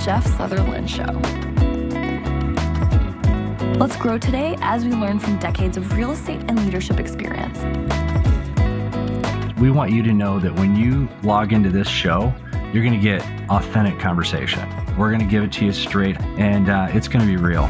Jeff Sutherlin Show. Let's grow today as we learn from decades of real estate and leadership experience. We want you to know that when you log into this show, you're going to get authentic conversation. We're going to give it to you straight, and it's going to be real.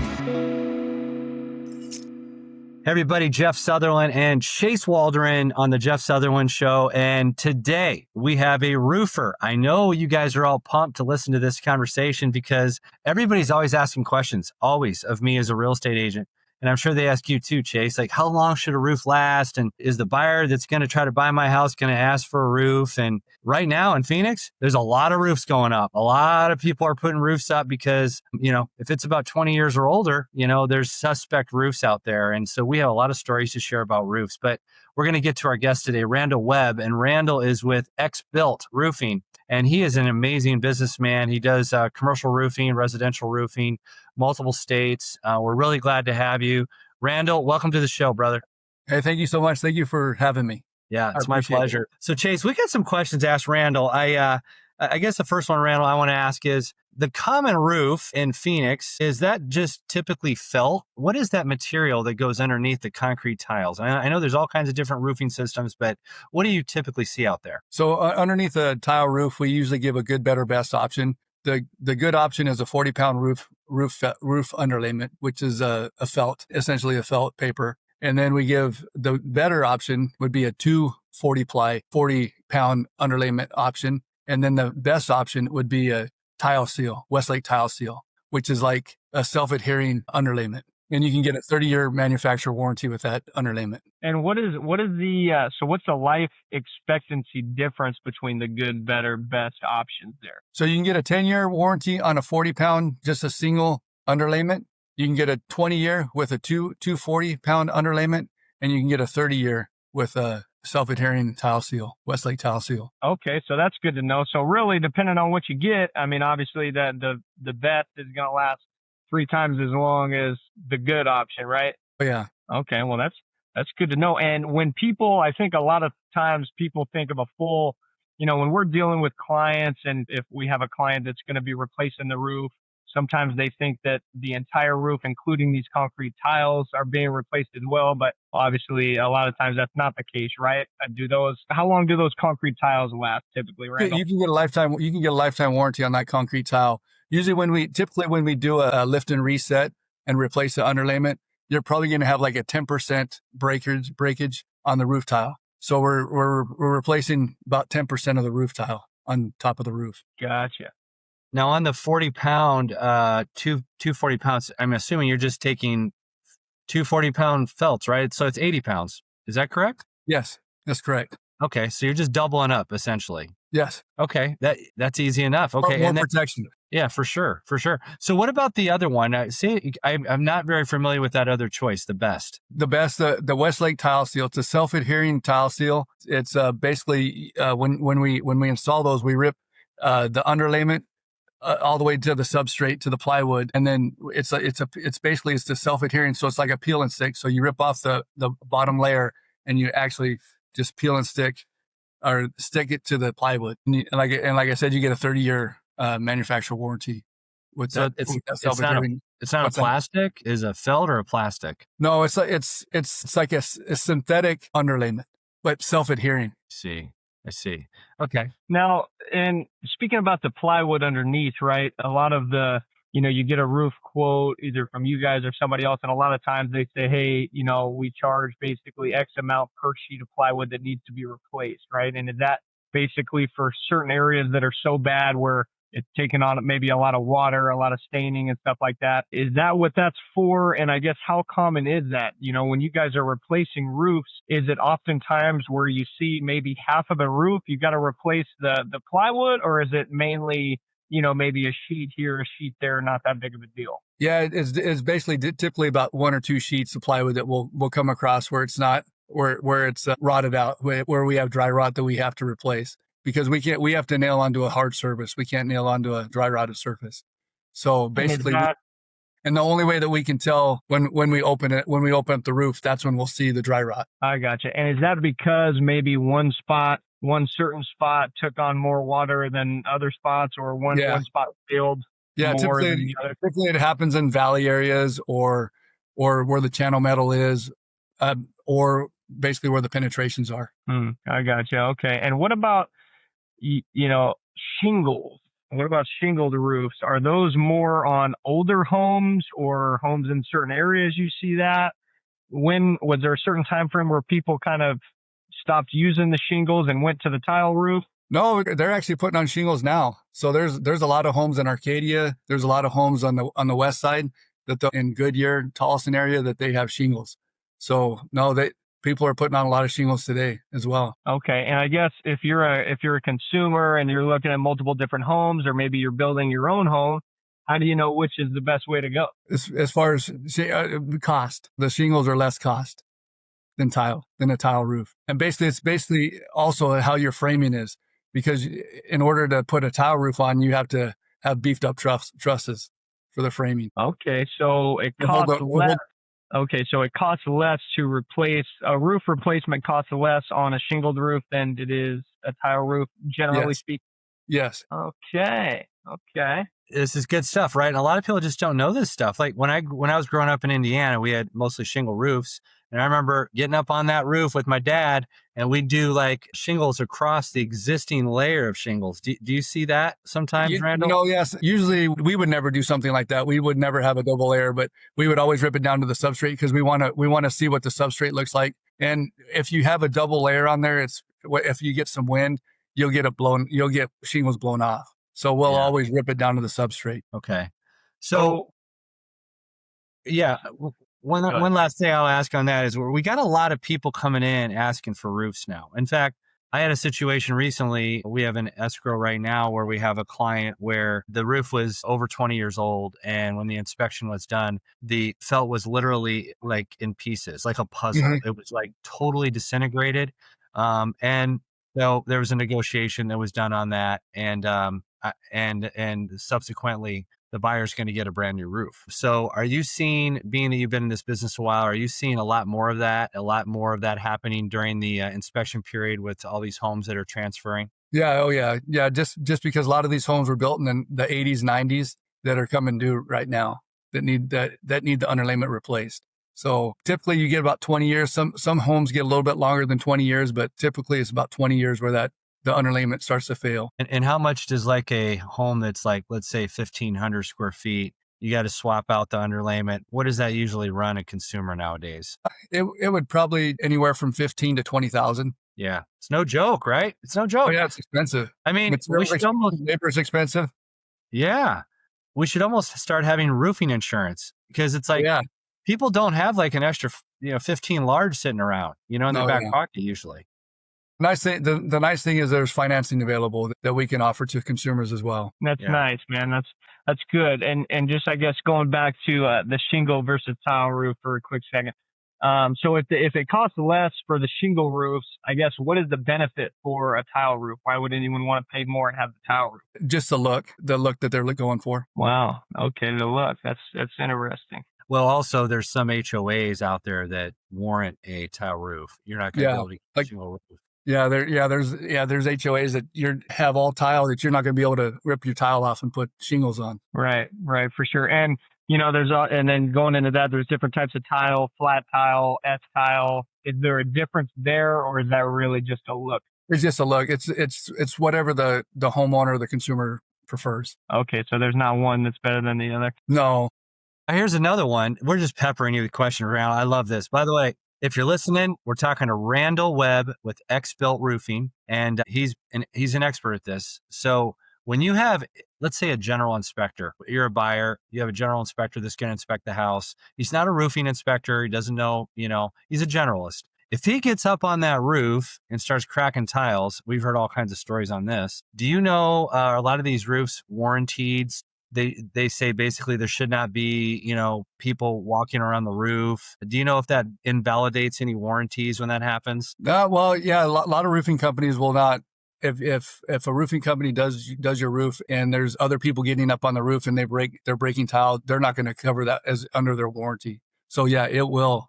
Hey everybody, Jeff Sutherlin and Chase Waldron on the Jeff Sutherlin Show. And today we have a roofer. I know you guys are all pumped to listen to this conversation because everybody's always asking questions, always, of me as a real estate agent. And I'm sure they ask you too, Chase, like how long should a roof last? And is the buyer that's going to try to buy my house going to ask for a roof? And right now in Phoenix, there's a lot of roofs going up. A lot of people are putting roofs up because, if it's about 20 years or older, there's suspect roofs out there. And so we have a lot of stories to share about roofs. But we're going to get to our guest today, Randall Webb. And Randall is with XBuilt Roofing. And he is an amazing businessman. He does commercial roofing, residential roofing, multiple states. We're really glad to have you. Randall, welcome to the show, brother. Hey, thank you so much. Thank you for having me. Yeah, it's my pleasure. So Chase, we got some questions to ask Randall. I guess the first one, Randall, I want to ask is, the common roof in Phoenix, is that just typically felt? What is that material that goes underneath the concrete tiles? I know there's all kinds of different roofing systems, but what do you typically see out there? So underneath a tile roof, we usually give a good, better, best option. The good option is a 40-pound roof underlayment, which is a felt, essentially a felt paper. And then we give the better option would be a 240-ply, 40-pound underlayment option. And then the best option would be a tile seal, Westlake tile seal, which is like a self-adhering underlayment. And you can get a 30-year manufacturer warranty with that underlayment. And what's the life expectancy difference between the good, better, best options there? So you can get a 10-year warranty on a 40-pound, just a single underlayment. You can get a 20-year with a 240-pound underlayment, and you can get a 30-year with a self-adhering tile seal, Westlake tile seal. Okay, so that's good to know. So really, depending on what you get, obviously the best is going to last 3 times as long as the good option, right? Oh, yeah. Okay, well, that's good to know. And when I think a lot of times people think of a full, when we're dealing with clients, and if we have a client that's going to be replacing the roof, sometimes they think that the entire roof, including these concrete tiles, are being replaced as well. But obviously, a lot of times that's not the case, right? How long do those concrete tiles last typically, Randall? You can get a lifetime warranty on that concrete tile. Usually when we do a lift and reset and replace the underlayment, you're probably going to have like a 10% breakage on the roof tile. So we're replacing about 10% of the roof tile on top of the roof. Gotcha. Now on the 40-pound, 240 pounds, I'm assuming you're just taking 240-pound felts, right? So it's 80 pounds. Is that correct? Yes, that's correct. Okay, so you're just doubling up essentially. Yes. Okay, that's easy enough. Okay, more protection. Yeah, for sure. So what about the other one? I'm not very familiar with that other choice, the best. The Westlake tile seal. It's a self-adhering tile seal. It's basically when we install those, we rip the underlayment all the way to the substrate, to the plywood, and then it's the self-adhering. So it's like a peel and stick. So you rip off the bottom layer and you actually just peel and stick it to the plywood. And like I said, you get a 30-year manufacturer warranty. It's not a plastic. Is a felt or a plastic? No, it's like a synthetic underlayment, but self-adhering. I see. Okay. Now, and speaking about the plywood underneath, right? A lot of you get a roof quote either from you guys or somebody else, and a lot of times they say, hey, we charge basically X amount per sheet of plywood that needs to be replaced, right? And is that basically for certain areas that are so bad where it's taken on maybe a lot of water, a lot of staining and stuff like that? Is that what that's for? And I guess how common is that? When you guys are replacing roofs, is it oftentimes where you see maybe half of the roof, you got to replace the plywood, or is it mainly, maybe a sheet here, a sheet there, not that big of a deal? Yeah, it's basically typically about 1 or 2 sheets of plywood that we'll come across where it's not, where it's rotted out, where we have dry rot that we have to replace. Because we have to nail onto a hard surface. We can't nail onto a dry rotted surface. So basically, and the only way that we can tell when we open up the roof, that's when we'll see the dry rot. I gotcha. And is that because maybe one certain spot took on more water than other spots, or one spot failed? Yeah, more than the other? typically it happens in valley areas or where the channel metal is, or basically where the penetrations are. I got you. Okay. And what about, shingles? What about shingled roofs? Are those more on older homes or homes in certain areas you see that? When was there a certain time frame where people kind of stopped using the shingles and went to the tile roof? No, they're actually putting on shingles now. So there's a lot of homes in Arcadia. There's a lot of homes on the west side in Goodyear, Tolleson area that they have shingles. So no, people are putting on a lot of shingles today as well. Okay. And I guess if you're a consumer and you're looking at multiple different homes, or maybe you're building your own home, how do you know which is the best way to go? As far as cost, the shingles are less cost than a tile roof. And basically, it's basically also how your framing is, because in order to put a tile roof on, you have to have beefed up trusses for the framing. Okay. So it costs less. Okay. So it costs less to replace a roof replacement costs less on a shingled roof than it is a tile roof, generally speaking. Yes. Okay. This is good stuff, right? And a lot of people just don't know this stuff. Like when I was growing up in Indiana, we had mostly shingle roofs. And I remember getting up on that roof with my dad, and we'd do like shingles across the existing layer of shingles. Do you see that sometimes, Randall? Yes. Usually we would never do something like that. We would never have a double layer, but we would always rip it down to the substrate because we want to see what the substrate looks like. And if you have a double layer on there, if you get some wind, you'll get shingles blown off. So we'll always rip it down to the substrate. Okay. So yeah. One last thing I'll ask on that is we got a lot of people coming in asking for roofs now. In fact, I had a situation recently. We have an escrow right now where we have a client where the roof was over 20 years old. And when the inspection was done, the felt was literally like in pieces, like a puzzle. Mm-hmm. It was like totally disintegrated. And so there was a negotiation that was done on that. And subsequently, the buyer's going to get a brand new roof. So are you seeing, being that you've been in this business a while, are you seeing a lot more of that happening during the inspection period with all these homes that are transferring? Yeah. Oh yeah. Yeah. Just because a lot of these homes were built in the 80s, 90s that are coming due right now that need the underlayment replaced. So typically you get about 20 years. Some homes get a little bit longer than 20 years, but typically it's about 20 years where the underlayment starts to fail. And how much does like a home that's like, let's say 1,500 square feet, you got to swap out the underlayment? What does that usually run a consumer nowadays? It would probably anywhere from 15 to 20,000. Yeah. It's no joke, right? It's no joke. Oh yeah, it's expensive. I mean, labor's expensive. Yeah. We should almost start having roofing insurance, because it's like, people don't have like an extra, 15 large sitting around, in their back pocket usually. The nice thing is there's financing available that we can offer to consumers as well. That's nice, man. That's good. And just, I guess, going back to the shingle versus tile roof for a quick second. So if it costs less for the shingle roofs, I guess, what is the benefit for a tile roof? Why would anyone want to pay more and have the tile roof? Just the look that they're going for. Wow. Okay. The look. That's interesting. Well, also there's some HOAs out there that warrant a tile roof. You're not going to be able to get a shingle roof. There's HOAs that you have all tile that you're not going to be able to rip your tile off and put shingles on. Right, for sure. And and then going into that, there's different types of tile: flat tile, S tile. Is there a difference there, or is that really just a look? It's just a look. It's whatever the homeowner or the consumer prefers. Okay, so there's not one that's better than the other. No. Here's another one. We're just peppering you with questions around. I love this. By the way, if you're listening, we're talking to Randall Webb with XBuilt Roofing, and he's an expert at this. So when you have, let's say, a general inspector, you're a buyer, you have a general inspector that's going to inspect the house. He's not a roofing inspector. He doesn't know, he's a generalist. If he gets up on that roof and starts cracking tiles, we've heard all kinds of stories on this. Do you know a lot of these roofs warranted? They say basically there should not be, people walking around the roof. Do you know if that invalidates any warranties when that happens? Well, yeah, a lot of roofing companies will not. If a roofing company does your roof and there's other people getting up on the roof and they're breaking tile, they're not going to cover that as under their warranty. So yeah, it will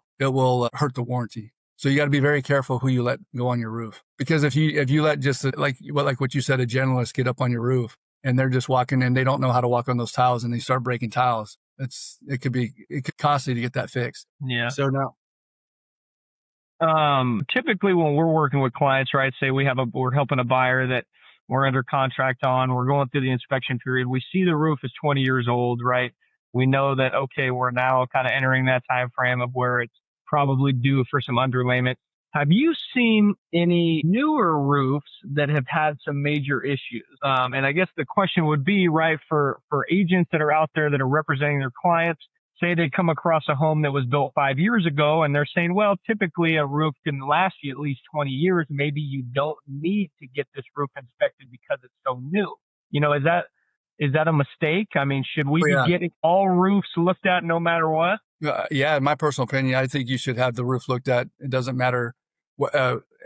hurt the warranty. So you got to be very careful who you let go on your roof, because if you let just like what you said, a generalist get up on your roof, and they're just walking and they don't know how to walk on those tiles and they start breaking tiles. It could costly to get that fixed. Yeah. So now, typically when we're working with clients, right, say we're helping a buyer that we're under contract on, we're going through the inspection period. We see the roof is 20 years old, right? We know that, okay, we're now kind of entering that time frame of where it's probably due for some underlayment. Have you seen any newer roofs that have had some major issues? And I guess the question would be, right, for agents that are out there that are representing their clients, say they come across a home that was built 5 years ago and they're saying, well, typically a roof can last you at least 20 years. Maybe you don't need to get this roof inspected because it's so new. Is that a mistake? I mean, should we be getting all roofs looked at no matter what? Yeah, in my personal opinion, I think you should have the roof looked at. It doesn't matter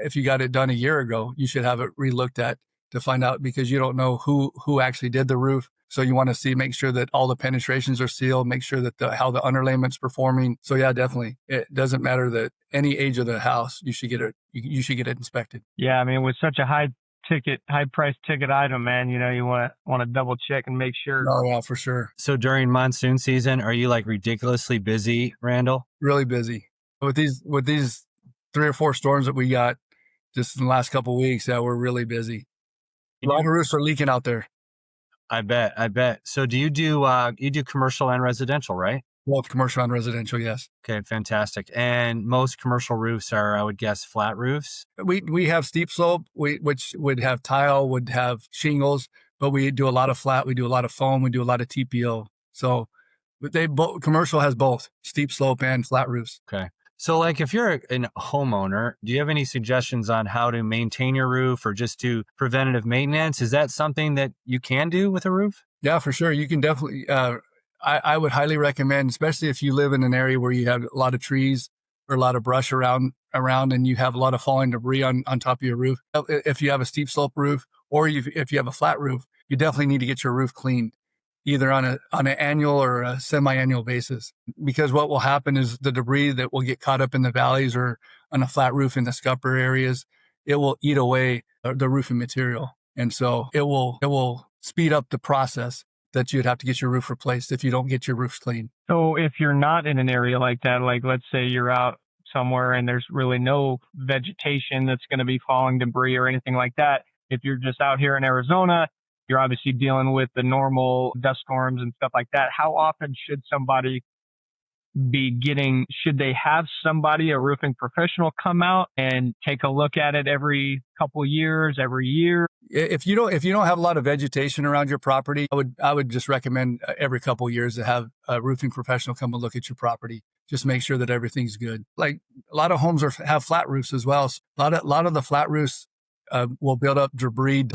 if you got it done a year ago, you should have it re-looked at to find out, because you don't know who actually did the roof. So you want to make sure that all the penetrations are sealed, make sure that how the underlayment's performing. So yeah, definitely. It doesn't matter that any age of the house, you should get it inspected. Yeah, I mean, with such a high price ticket item, man, you want to double check and make sure. Oh yeah, for sure. So during monsoon season, are you like ridiculously busy, Randall? Really busy. With these 3 or 4 storms that we got just in the last couple of weeks, yeah, we're really busy. A lot of roofs are leaking out there. I bet. So do you do commercial and residential, right? Both commercial and residential, yes. Okay, fantastic. And most commercial roofs are, I would guess, flat roofs? We have steep slope, which would have tile, would have shingles, but we do a lot of flat, we do a lot of foam, we do a lot of TPO. So commercial has both steep slope and flat roofs. Okay. So like if you're a homeowner, do you have any suggestions on how to maintain your roof or just do preventative maintenance? Is that something that you can do with a roof? Yeah, for sure. You can definitely, I would highly recommend, especially if you live in an area where you have a lot of trees or a lot of brush around and you have a lot of falling debris on top of your roof. If you have a steep slope roof or if you have a flat roof, you definitely need to get your roof cleaned, either on an annual or a semi-annual basis. Because what will happen is the debris that will get caught up in the valleys or on a flat roof in the scupper areas, it will eat away the roofing material. And so it will speed up the process that you'd have to get your roof replaced if you don't get your roofs clean. So if you're not in an area like that, like let's say you're out somewhere and there's really no vegetation that's going to be falling debris or anything like that, if you're just out here in Arizona, you're obviously dealing with the normal dust storms and stuff like that. How often should they have somebody, a roofing professional, come out and take a look at it every couple of years, every year? If you don't have a lot of vegetation around your property, I would just recommend every couple of years to have a roofing professional come and look at your property. Just make sure that everything's good. Like a lot of homes have flat roofs as well. So a lot of the flat roofs will build up debris,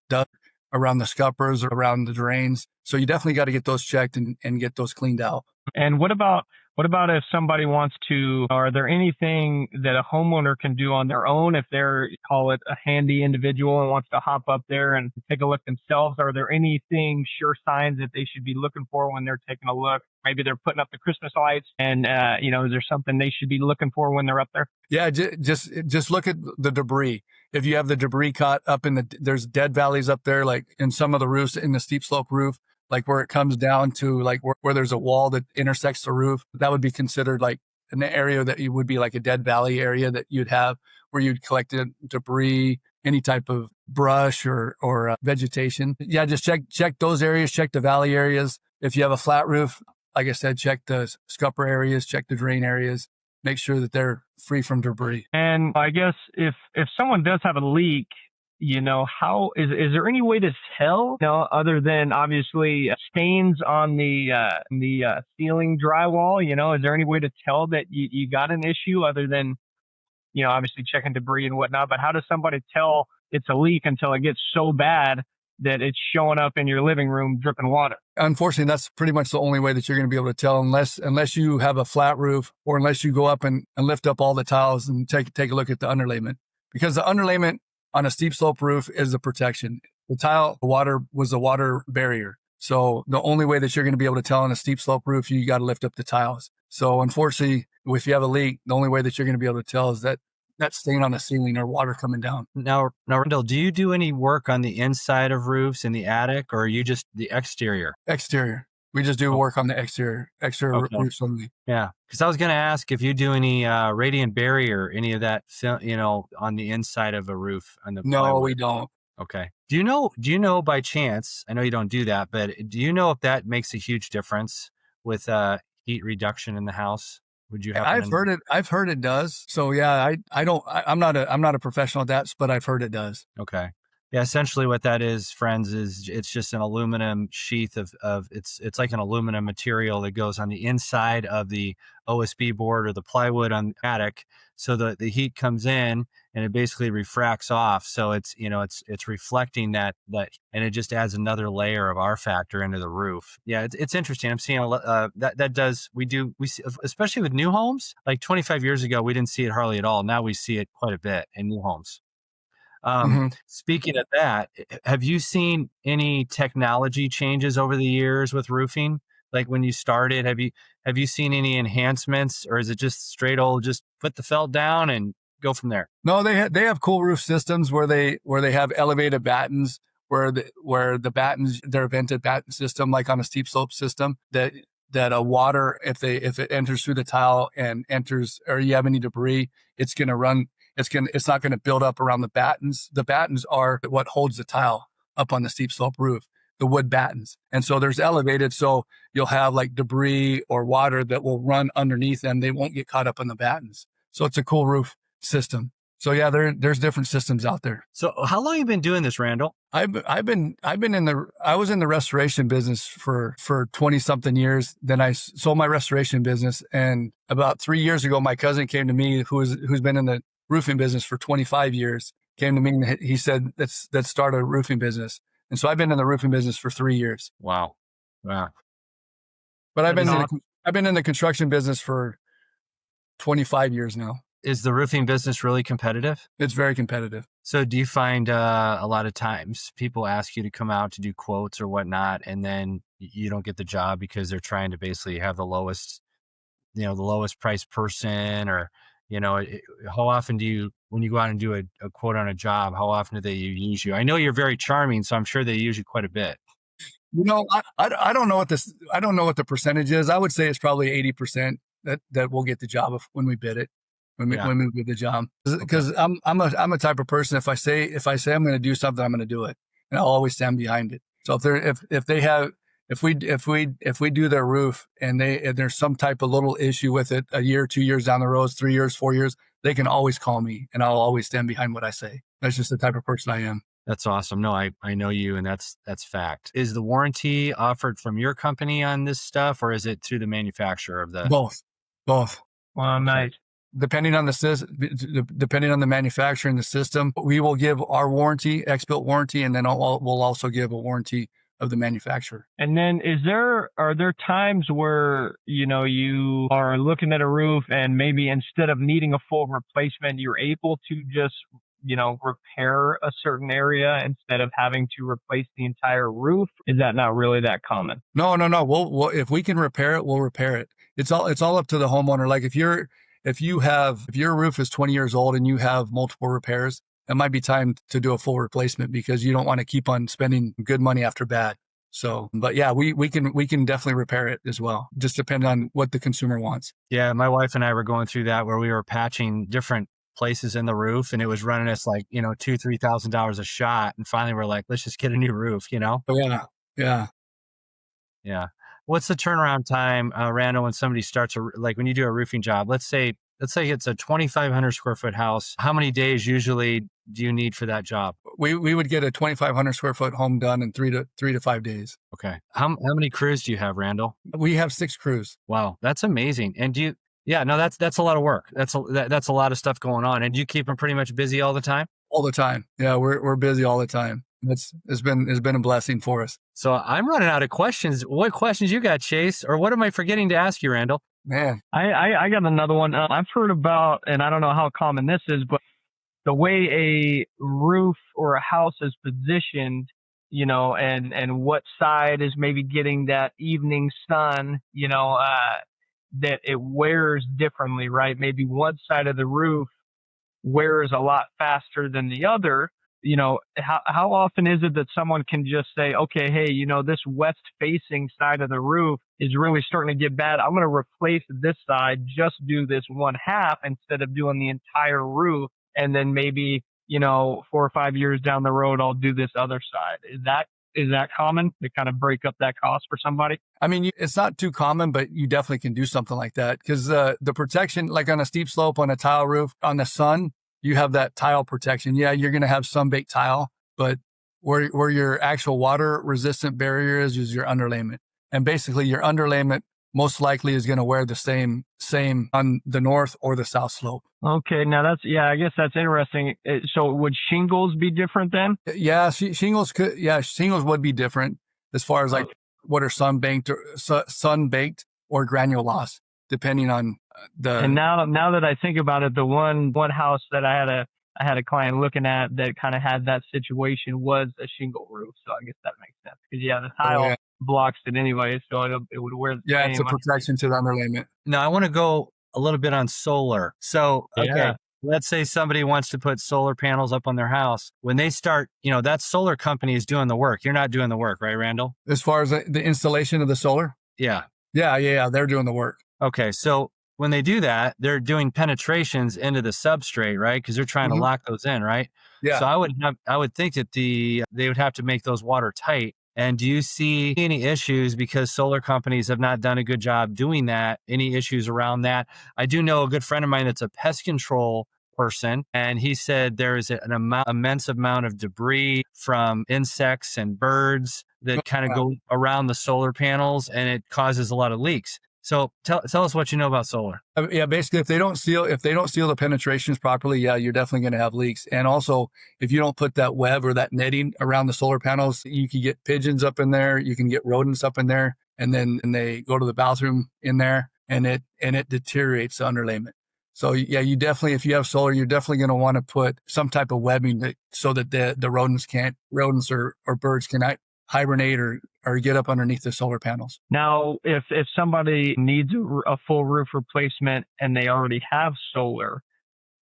dust around the scuppers or around the drains. So you definitely got to get those checked and get those cleaned out. And what about if somebody wants to, are there anything that a homeowner can do on their own if they're, call it a handy individual and wants to hop up there and take a look themselves? Are there anything, sure signs that they should be looking for when they're taking a look? Maybe they're putting up the Christmas lights and, is there something they should be looking for when they're up there? Yeah, just look at the debris. If you have the debris caught up there's dead valleys up there, like in some of the roofs in the steep slope roof, like where it comes down to like where there's a wall that intersects the roof, that would be considered like an area that you would be like a dead valley area that you'd have where you'd collect debris, any type of brush or vegetation. Yeah, just check those areas, check the valley areas. If you have a flat roof, like I said, check the scupper areas, check the drain areas, make sure that they're free from debris. And I guess if someone does have a leak, how is there any way to tell, other than obviously stains on the ceiling drywall, is there any way to tell that you got an issue other than, obviously checking debris and whatnot, but how does somebody tell it's a leak until it gets so bad that it's showing up in your living room dripping water? Unfortunately, that's pretty much the only way that you're going to be able to tell, unless you have a flat roof or unless you go up and lift up all the tiles and take a look at the underlayment. Because the underlayment on a steep slope roof is a protection. The water was a water barrier. So the only way that you're going to be able to tell on a steep slope roof, you got to lift up the tiles. So unfortunately, if you have a leak, the only way that you're going to be able to tell is that that stain on the ceiling or water coming down. Now, Randall, do you do any work on the inside of roofs in the attic, or are you just the exterior? Exterior. We just do work on the exterior Okay. roofs only. Yeah, because I was going to ask if you do any radiant barrier, any of that, on the inside of a roof on the No, plywood. we don't. Okay. Do you know by chance, I know you don't do that, but do you know if that makes a huge difference with heat reduction in the house? Would you happen I've heard it. I've heard it does. So yeah, I'm not a professional at that, but I've heard it does. Okay. Yeah, essentially what that is, friends, is it's just an aluminum sheath of it's like an aluminum material that goes on the inside of the OSB board or the plywood on the attic. So the heat comes in and it basically refracts off. So it's reflecting that, and it just adds another layer of R factor into the roof. Yeah, it's interesting. I'm seeing we see, especially with new homes. Like 25 years ago, we didn't see it hardly at all. Now we see it quite a bit in new homes. Speaking of that, have you seen any technology changes over the years with roofing? Like when you started, have you seen any enhancements, or is it just straight old, just put the felt down and go from there? No, they have cool roof systems where they have elevated battens, where the battens, they're a vented batten system, like on a steep slope system, that a water, if it enters through the tile and enters, or you have any debris, it's not going to build up around the battens. The battens are what holds the tile up on the steep slope roof, the wood battens. And so there's elevated, so you'll have like debris or water that will run underneath them. They won't get caught up on the battens. So it's a cool roof system. So yeah, there's different systems out there. So how long have you been doing this, Randall? I was in the restoration business for 20 something years. Then I sold my restoration business. And about 3 years ago, my cousin came to me, who's been in the roofing business for 25 years, came to me and he said, let's start a roofing business. And so I've been in the roofing business for 3 years. Wow. But I've been in the construction business for 25 years now. Is the roofing business really competitive? It's very competitive. So do you find a lot of times people ask you to come out to do quotes or whatnot, and then you don't get the job because they're trying to basically have the lowest price person, or, how often when you go out and do a quote on a job, how often do they use you? I know you're very charming, so I'm sure they use you quite a bit. I don't know what the percentage is. I would say it's probably 80% that we'll get the job when we bid it. When we bid the job, because I'm a type of person. If I say I'm going to do something, I'm going to do it, and I'll always stand behind it. So if we do their roof and there's some type of little issue with it, a year, 2 years down the road, 3 years, 4 years, they can always call me, and I'll always stand behind what I say. That's just the type of person I am. That's awesome. No, I know you, and that's fact. Is the warranty offered from your company on this stuff, or is it through the manufacturer of the? Both. Well, nice. Depending on the manufacturer and the system, we will give our warranty, XBuilt warranty, and then we'll also give a warranty of the manufacturer. And then are there times where, you are looking at a roof and maybe instead of needing a full replacement, you're able to just, repair a certain area instead of having to replace the entire roof? Is that not really that common? No. We'll if we can repair it, we'll repair it. It's all up to the homeowner. Like if your roof is 20 years old and you have multiple repairs, it might be time to do a full replacement because you don't want to keep on spending good money after bad. So, but yeah, we can definitely repair it as well. Just depending on what the consumer wants. Yeah, my wife and I were going through that where we were patching different places in the roof, and it was running us like $2,000-$3,000 a shot. And finally, we're like, let's just get a new roof. Oh, Yeah. What's the turnaround time, Randall, when somebody starts when you do a roofing job? Let's say it's a 2,500 square foot house. How many days usually do you need for that job? We would get a 2,500 square foot home done in 3 to 5 days. Okay. How many crews do you have, Randall? We have 6 crews. Wow, that's amazing. And that's a lot of work. That's a lot of stuff going on. And do you keep them pretty much busy all the time? All the time. Yeah, we're busy all the time. It's been a blessing for us. So I'm running out of questions. What questions you got, Chase? Or what am I forgetting to ask you, Randall? Man, I got another one. I've heard about, and I don't know how common this is, but the way a roof or a house is positioned, and what side is maybe getting that evening sun, that it wears differently, right? Maybe one side of the roof wears a lot faster than the other, how often is it that someone can just say, okay, hey, this west facing side of the roof is really starting to get bad. I'm going to replace this side, just do this one half instead of doing the entire roof. And then maybe, 4 or 5 years down the road, I'll do this other side. Is that common to kind of break up that cost for somebody? I mean, it's not too common, but you definitely can do something like that because the protection, like on a steep slope, on a tile roof, on the sun, you have that tile protection. Yeah, you're going to have some baked tile, but where your actual water resistant barrier is your underlayment. And basically your underlayment most likely is going to wear the same on the north or the south slope. Okay. Now I guess that's interesting. So would shingles be different then? Yeah, shingles would be different as far as like what are sun baked or granulose, depending on the. And now that I think about it, the one house that I had a client looking at that kind of had that situation was a shingle roof. So I guess that makes sense because the tile blocks it anyway, so it would wear the same. It's a protection to the underlayment. Now I want to go a little bit on solar. So let's say somebody wants to put solar panels up on their house. When they start, that solar company is doing the work. You're not doing the work, right, Randall? As far as the installation of the solar? Yeah. Yeah. They're doing the work. Okay. So when they do that, they're doing penetrations into the substrate, right? Because they're trying to lock those in, right? Yeah. So I would think that they would have to make those watertight. And do you see any issues because solar companies have not done a good job doing that? Any issues around that? I do know a good friend of mine that's a pest control person, and he said there is an immense amount of debris from insects and birds that kind of go around the solar panels, and it causes a lot of leaks. So tell us what you know about solar. Basically, if they don't seal the penetrations properly, you're definitely going to have leaks. And also, if you don't put that web or that netting around the solar panels, you can get pigeons up in there, you can get rodents up in there, and then they go to the bathroom in there, and it deteriorates the underlayment. So you definitely, if you have solar, you're definitely going to want to put some type of webbing so that the rodents or birds cannot hibernate or get up underneath the solar panels. Now, if somebody needs a full roof replacement and they already have solar,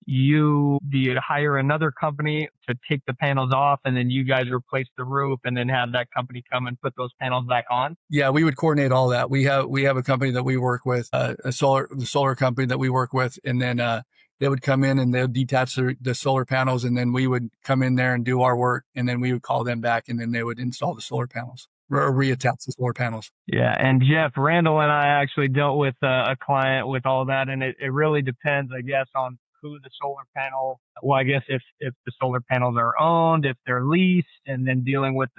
do you hire another company to take the panels off and then you guys replace the roof and then have that company come and put those panels back on? Yeah, we would coordinate all that. We have a company that we work with, the solar company that we work with, and then they would come in and they would detach the solar panels, and then we would come in there and do our work, and then we would call them back, and then they would install the solar panels or reattach the solar panels. Yeah, and Jeff, Randall and I actually dealt with a client with all that, and it really depends, I guess, on who the solar panel. Well, I guess if the solar panels are owned, if they're leased, and then dealing with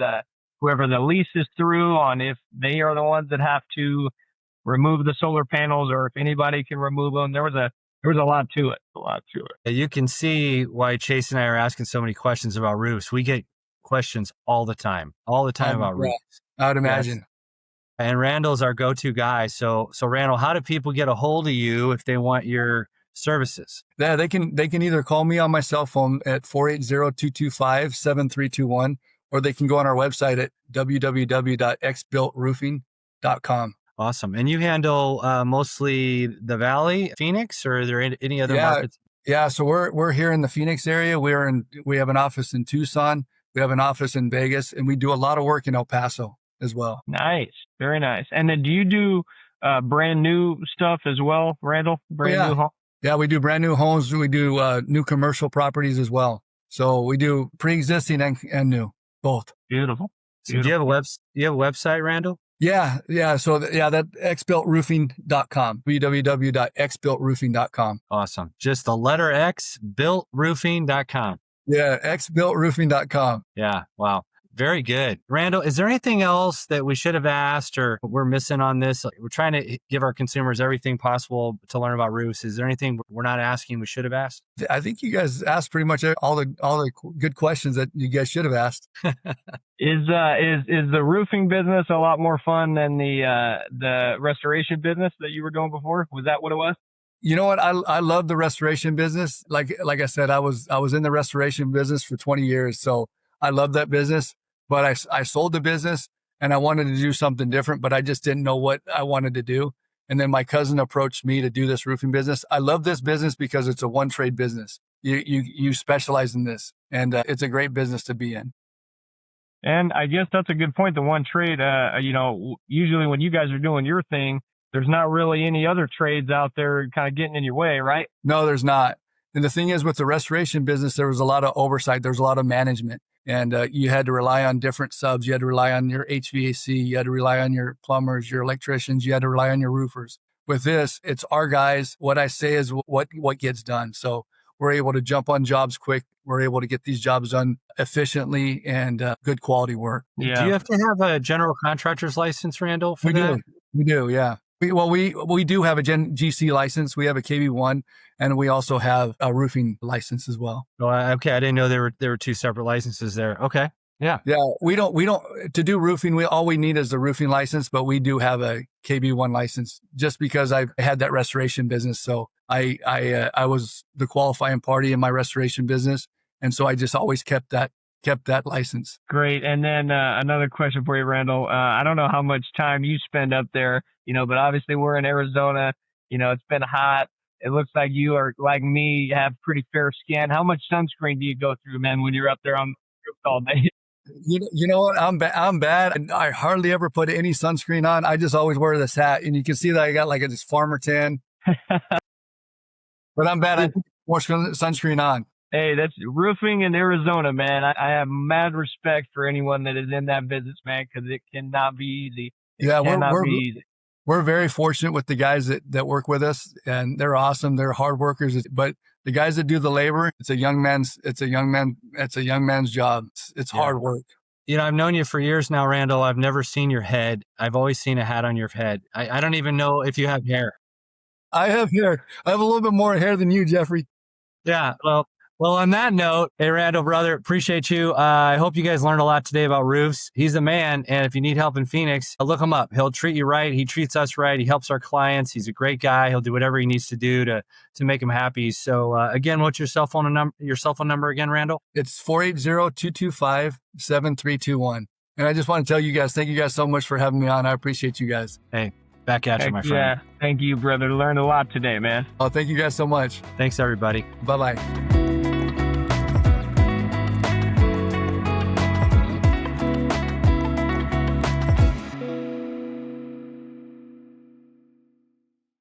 whoever the lease is through on if they are the ones that have to remove the solar panels or if anybody can remove them. There was a lot to it. You can see why Chase and I are asking so many questions about roofs. We get questions all the time about roofs. I would imagine. Yes. And Randall's our go-to guy. So Randall, how do people get a hold of you if they want your services? Yeah, they can either call me on my cell phone at 480-225-7321, or they can go on our website at www.xbuiltroofing.com. Awesome. And you handle mostly the Valley, Phoenix, or are there any other markets? Yeah. So we're here in the Phoenix area. We have an office in Tucson. We have an office in Vegas, and we do a lot of work in El Paso as well. Nice. Very nice. And then do you do brand new stuff as well, Randall? New home? Yeah, we do brand new homes. We do new commercial properties as well. So we do pre-existing and new, both. Beautiful. So do you have a website, Randall? Yeah. So that XBuiltRoofing.com, www.xbuiltroofing.com. Awesome. Just the letter X, builtroofing.com. Yeah, XBuiltRoofing.com. Yeah. Wow. Very good. Randall, is there anything else that we should have asked or we're missing on this? We're trying to give our consumers everything possible to learn about roofs. Is there anything we're not asking we should have asked? I think you guys asked pretty much all the good questions that you guys should have asked. Is the roofing business a lot more fun than the restoration business that you were doing before? Was that what it was? You know what? I love the restoration business. Like I said, I was in the restoration business for 20 years. So I love that business. But I sold the business and I wanted to do something different, but I just didn't know what I wanted to do. And then my cousin approached me to do this roofing business. I love this business because it's a one trade business. you specialize in this, and it's a great business to be in. And I guess that's a good point. The one trade, usually when you guys are doing your thing, there's not really any other trades out there kind of getting in your way, right? No, there's not. And the thing is, with the restoration business, there was a lot of oversight. There was a lot of management, and you had to rely on different subs. You had to rely on your HVAC. You had to rely on your plumbers, your electricians. You had to rely on your roofers. With this, it's our guys. What I say is what gets done. So we're able to jump on jobs quick. We're able to get these jobs done efficiently and good quality work. Yeah. Do you have to have a general contractor's license, Randall, for that? We do, yeah. We do have a GC license. We have a KB1, and we also have a roofing license as well. Oh, okay. I didn't know there were two separate licenses there. Okay. Yeah. Yeah. We don't, to do roofing, all we need is the roofing license, but we do have a KB1 license just because I've had that restoration business. So I was the qualifying party in my restoration business. And so I just always kept that license. Great. And then another question for you, Randall. I don't know how much time you spend up there, but obviously we're in Arizona. It's been hot. It looks like you are like me, you have pretty fair skin. How much sunscreen do you go through, man, when you're up there on the roof all day? You know what? I'm bad. And I hardly ever put any sunscreen on. I just always wear this hat, and you can see that I got like this farmer tan. But I'm bad. I put more sunscreen on. Hey, that's roofing in Arizona, man. I have mad respect for anyone that is in that business, man, because it cannot be easy. We're very fortunate with the guys that work with us, and they're awesome. They're hard workers, but the guys that do the labor, it's a young man's job. It's hard work. I've known you for years now, Randall. I've never seen your head. I've always seen a hat on your head. I don't even know if you have hair. I have hair. I have a little bit more hair than you, Jeffrey. Yeah. Well, on that note, hey, Randall, brother, appreciate you. I hope you guys learned a lot today about roofs. He's the man. And if you need help in Phoenix, look him up. He'll treat you right. He treats us right. He helps our clients. He's a great guy. He'll do whatever he needs to do to make them happy. So again, what's your cell phone number again, Randall? It's 480-225-7321. And I just want to tell you guys, thank you guys so much for having me on. I appreciate you guys. Hey, back at you, my friend. Yeah. Thank you, brother. Learned a lot today, man. Oh, thank you guys so much. Thanks, everybody. Bye-bye.